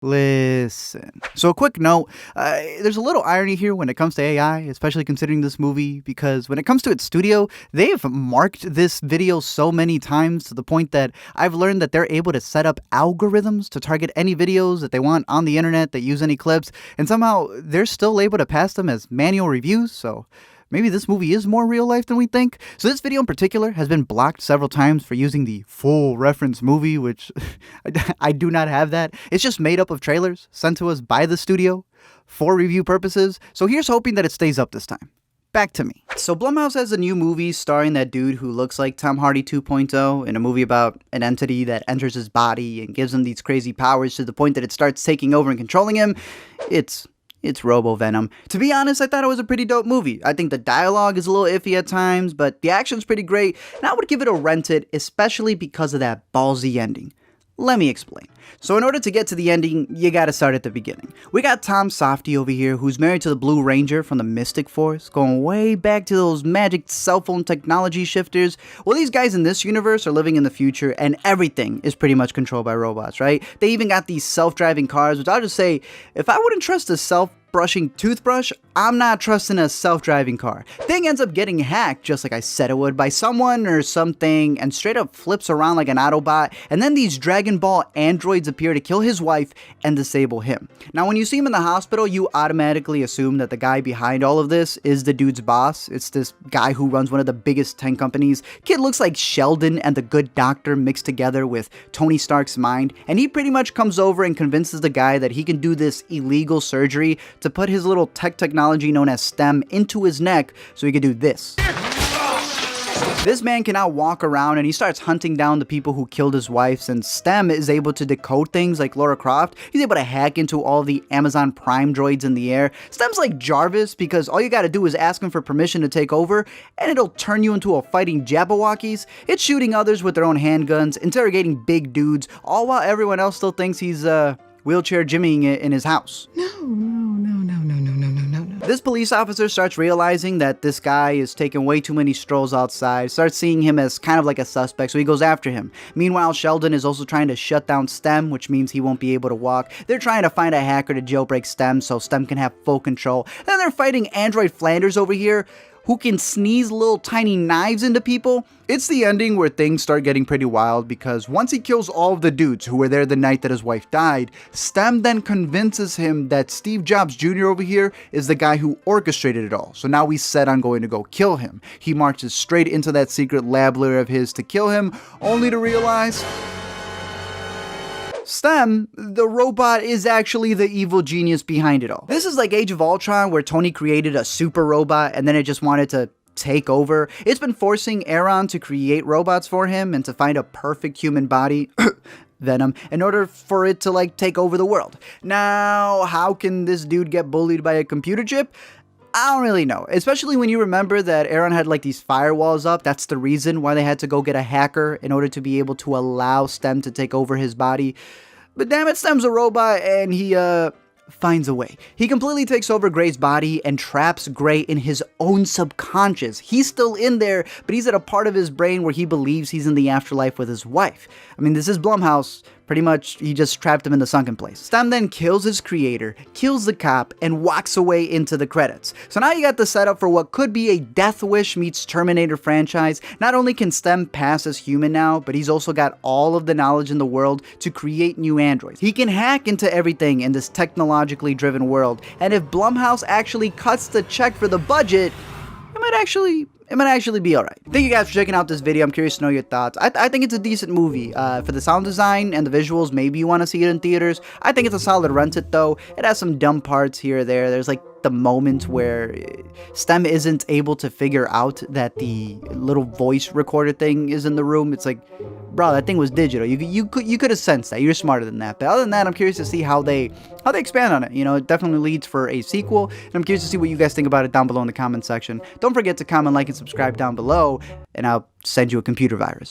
Listen. So a quick note, there's a little irony here when it comes to AI, especially considering this movie, because when it comes to its studio, they've marked this video so many times to the point that I've learned that they're able to set up algorithms to target any videos that they want on the internet that use any clips, and somehow they're still able to pass them as manual reviews, so maybe this movie is more real life than we think. So this video in particular has been blocked several times for using the full reference movie, which I do not have that. It's just made up of trailers sent to us by the studio for review purposes. So here's hoping that it stays up this time. Back to me. So Blumhouse has a new movie starring that dude who looks like Tom Hardy 2.0 in a movie about an entity that enters his body and gives him these crazy powers to the point that it starts taking over and controlling him. It's Venom. To be honest, I thought it was a pretty dope movie. I think the dialogue is a little iffy at times, but the action's pretty great, and I would give it a rent it, especially because of that ballsy ending. Let me explain. So in order to get to the ending, you gotta start at the beginning. We got Tom Softy over here, who's married to the Blue Ranger from the Mystic Force, going way back to those magic cell phone technology shifters. Well, these guys in this universe are living in the future, and everything is pretty much controlled by robots, right? They even got these self-driving cars, which I'll just say, if I wouldn't trust a self-brushing toothbrush, I'm not trusting a self-driving car. Thing ends up getting hacked, just like I said it would, by someone or something, and straight up flips around like an Autobot, and then these Dragon Ball androids appear to kill his wife and disable him. Now, when you see him in the hospital, you automatically assume that the guy behind all of this is the dude's boss. It's this guy who runs one of the biggest tech companies. Kid looks like Sheldon and the Good Doctor mixed together with Tony Stark's mind, and he pretty much comes over and convinces the guy that he can do this illegal surgery to put his little technology known as STEM into his neck so he could do this. This man can now walk around and he starts hunting down the people who killed his wife. Since STEM is able to decode things like Lara Croft, he's able to hack into all the Amazon Prime droids in the air. STEM's like Jarvis because all you gotta do is ask him for permission to take over and it'll turn you into a fighting Jabberwockies. It's shooting others with their own handguns, interrogating big dudes, all while everyone else still thinks he's wheelchair jimmying it in his house. No. This police officer starts realizing that this guy is taking way too many strolls outside, starts seeing him as kind of like a suspect, so he goes after him. Meanwhile, Sheldon is also trying to shut down STEM, which means he won't be able to walk. They're trying to find a hacker to jailbreak STEM so STEM can have full control. Then they're fighting Android Flanders over here, who can sneeze little tiny knives into people. It's the ending where things start getting pretty wild because once he kills all of the dudes who were there the night that his wife died, STEM then convinces him that Steve Jobs Jr. over here is the guy who orchestrated it all. So now he's set on going to go kill him. He marches straight into that secret lab lair of his to kill him, only to realize STEM, the robot, is actually the evil genius behind it all. This is like Age of Ultron, where Tony created a super robot and then it just wanted to take over. It's been forcing Aaron to create robots for him and to find a perfect human body, Venom, in order for it to take over the world. Now, how can this dude get bullied by a computer chip? I don't really know, especially when you remember that Aaron had these firewalls up. That's the reason why they had to go get a hacker in order to be able to allow STEM to take over his body. But damn it, STEM's a robot and he finds a way. He completely takes over Gray's body and traps Gray in his own subconscious. He's still in there, but he's at a part of his brain where he believes he's in the afterlife with his wife. I mean, this is Blumhouse. Pretty much, he just trapped him in the sunken place. STEM then kills his creator, kills the cop, and walks away into the credits. So now you got the setup for what could be a Death Wish meets Terminator franchise. Not only can STEM pass as human now, but he's also got all of the knowledge in the world to create new androids. He can hack into everything in this technologically driven world, and if Blumhouse actually cuts the check for the budget, it might actually be alright. Thank you guys for checking out this video. I'm curious to know your thoughts. I think it's a decent movie. For the sound design and the visuals, maybe you want to see it in theaters. I think it's a solid rent it though. It has some dumb parts here or there. There's the moment where STEM isn't able to figure out that the little voice recorder thing is in the room. It's bro, that thing was digital. You could have sensed that. You're smarter than that. But other than that, I'm curious to see how they expand on it. You know, it definitely leads for a sequel, and I'm curious to see what you guys think about it down below in the comment section. Don't forget to comment, like, and subscribe down below, and I'll send you a computer virus.